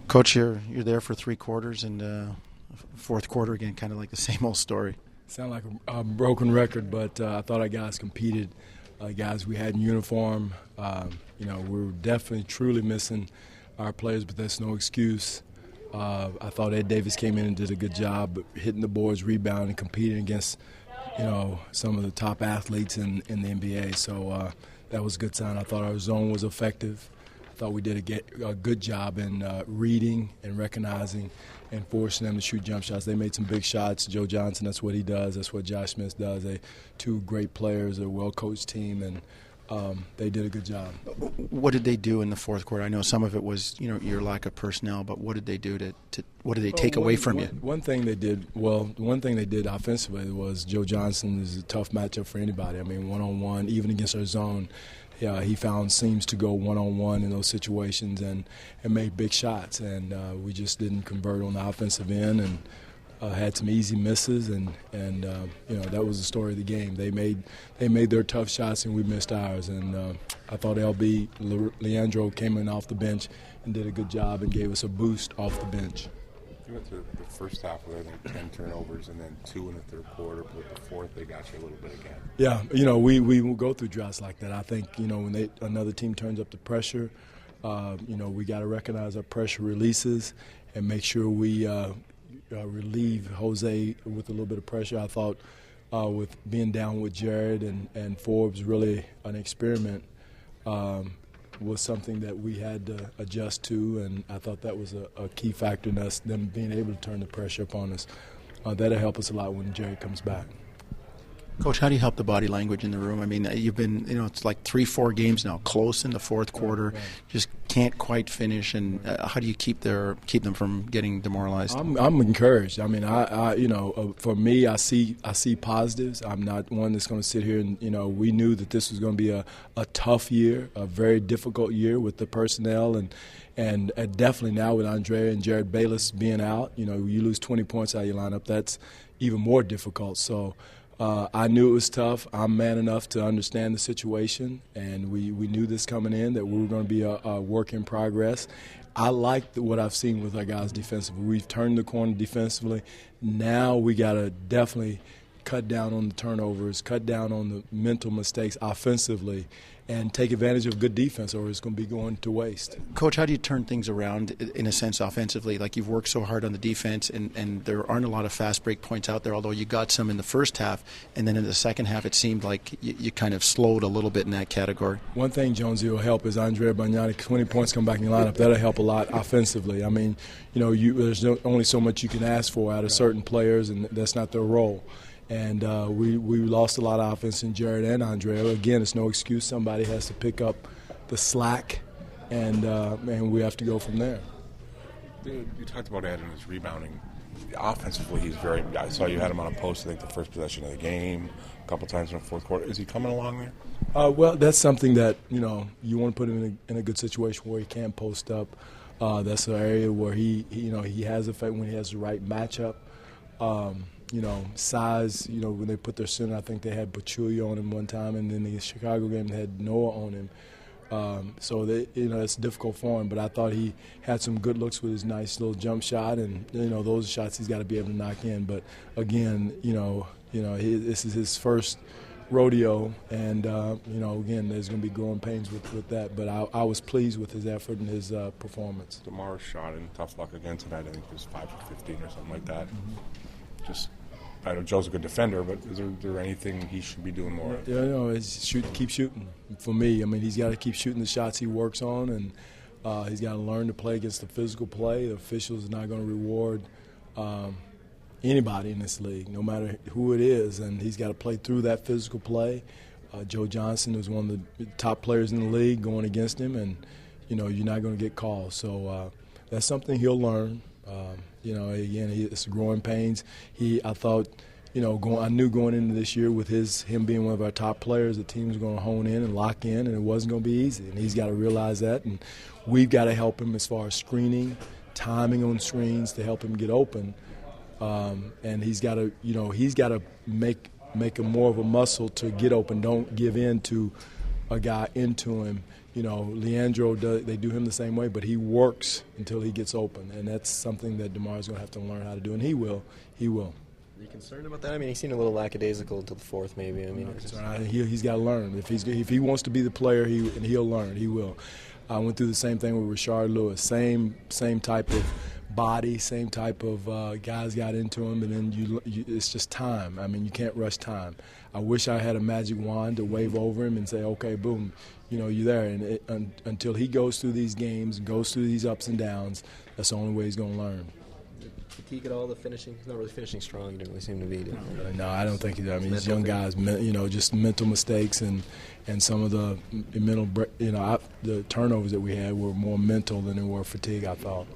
Coach, you're there for 3 quarters, and fourth quarter again, kind of like the same old story. Sound like a broken record, but I thought our guys competed. Guys we had in uniform. We were definitely, truly missing our players, but that's no excuse. I thought Ed Davis came in and did a good job hitting the boards, rebounding, competing against, some of the top athletes in the NBA. So that was a good sign. I thought our zone was effective. I thought we did a good job in reading and recognizing and forcing them to shoot jump shots. They made some big shots. Joe Johnson, that's what he does. That's what Josh Smith does. They 2 great players, a well-coached team, and they did a good job. What did they do in the fourth quarter? I know some of it was, your lack of personnel, but what did they do what did they take away from you? One thing they did offensively was Joe Johnson is a tough matchup for anybody. I mean, one-on-one, even against our zone, he found seams to go one-on-one in those situations and made big shots. And we just didn't convert on the offensive end and had some easy misses. And that was the story of the game. They made their tough shots and we missed ours. And I thought LB, Leandro came in off the bench and did a good job and gave us a boost off the bench. You went to the first half with, I think, 10 turnovers and then 2 in the third quarter, but the fourth they got you a little bit again. Yeah, we will go through droughts like that. I think, when another team turns up the pressure, we got to recognize our pressure releases and make sure we relieve Jose with a little bit of pressure. I thought with being down with Jared and Forbes, really an experiment, was something that we had to adjust to, and I thought that was a key factor in us, them being able to turn the pressure upon us. That'll help us a lot when Jerry comes back. Coach, how do you help the body language in the room? I mean, you've been, it's like 3-4 games now, close in the fourth quarter, just can't quite finish. And how do you keep them from getting demoralized? I'm encouraged. I mean, for me, I see positives. I'm not one that's going to sit here and, we knew that this was going to be a tough year, a very difficult year with the personnel and definitely now with Andrea and Jared Bayless being out. You lose 20 points out of your lineup. That's even more difficult. So. I knew it was tough. I'm man enough to understand the situation, and we knew this coming in, that we were going to be a work in progress. I like what I've seen with our guys defensively. We've turned the corner defensively. Now we got to definitely cut down on the turnovers, cut down on the mental mistakes offensively, and take advantage of good defense, or it's going to be going to waste. Coach, how do you turn things around, in a sense, offensively? Like, you've worked so hard on the defense, and there aren't a lot of fast break points out there, although you got some in the first half, and then in the second half it seemed like you kind of slowed a little bit in that category. One thing, Jonesy, will help is Andrea Bagnani. 20 points come back in the lineup. That'll help a lot offensively. I mean, there's only so much you can ask for out of certain players, and that's not their role. And we lost a lot of offense in Jared and Andrea. Again, it's no excuse. Somebody has to pick up the slack, and we have to go from there. You talked about adding his rebounding. Offensively, he's very – I saw you had him on a post, I think, the first possession of the game, a couple times in the fourth quarter. Is he coming along there? Well, that's something that, you want to put him in a good situation where he can post up. That's an area where he has effect when he has the right matchup. Size, when they put their center, I think they had Pachulia on him one time, and then the Chicago game they had Noah on him. So it's difficult for him, but I thought he had some good looks with his nice little jump shot, and those shots he's got to be able to knock in. But again, this is his first rodeo, and again, there's going to be growing pains with that. But I was pleased with his effort and his performance. DeMar's shot in tough luck again tonight. I think it was 5 for 15 or something like that. Just. I know Joe's a good defender, but is there anything he should be doing more of? Yeah, keep shooting. For me, I mean, he's got to keep shooting the shots he works on, and he's got to learn to play against the physical play. The officials are not going to reward anybody in this league, no matter who it is, and he's got to play through that physical play. Joe Johnson is one of the top players in the league going against him, and, you're not going to get calls. So that's something he'll learn. Again, it's growing pains. I thought, I knew going into this year with him being one of our top players, the team was going to hone in and lock in, and it wasn't going to be easy. And he's got to realize that, and we've got to help him as far as screening, timing on screens to help him get open. And he's got to make him more of a muscle to get open. Don't give in to a guy into him, Leandro they do him the same way, but he works until he gets open, and that's something that DeMar's going to have to learn how to do, and he will. Are you concerned about that? I mean, he seemed a little lackadaisical until the fourth, maybe. I mean, he's got to learn. If he wants to be the player, he'll learn. He will. I went through the same thing with Rashard Lewis. Same type of body, same type of guys got into him, and then it's just time. I mean, you can't rush time. I wish I had a magic wand to wave over him and say, okay, boom, you're there. And until he goes through these games, goes through these ups and downs, that's the only way he's going to learn. Fatigue at all, the finishing? He's not really finishing strong. He didn't really seem to be. No, I don't think he does. I mean, these young guys, just mental mistakes and some of the mental, the turnovers that we had were more mental than they were fatigue, I thought.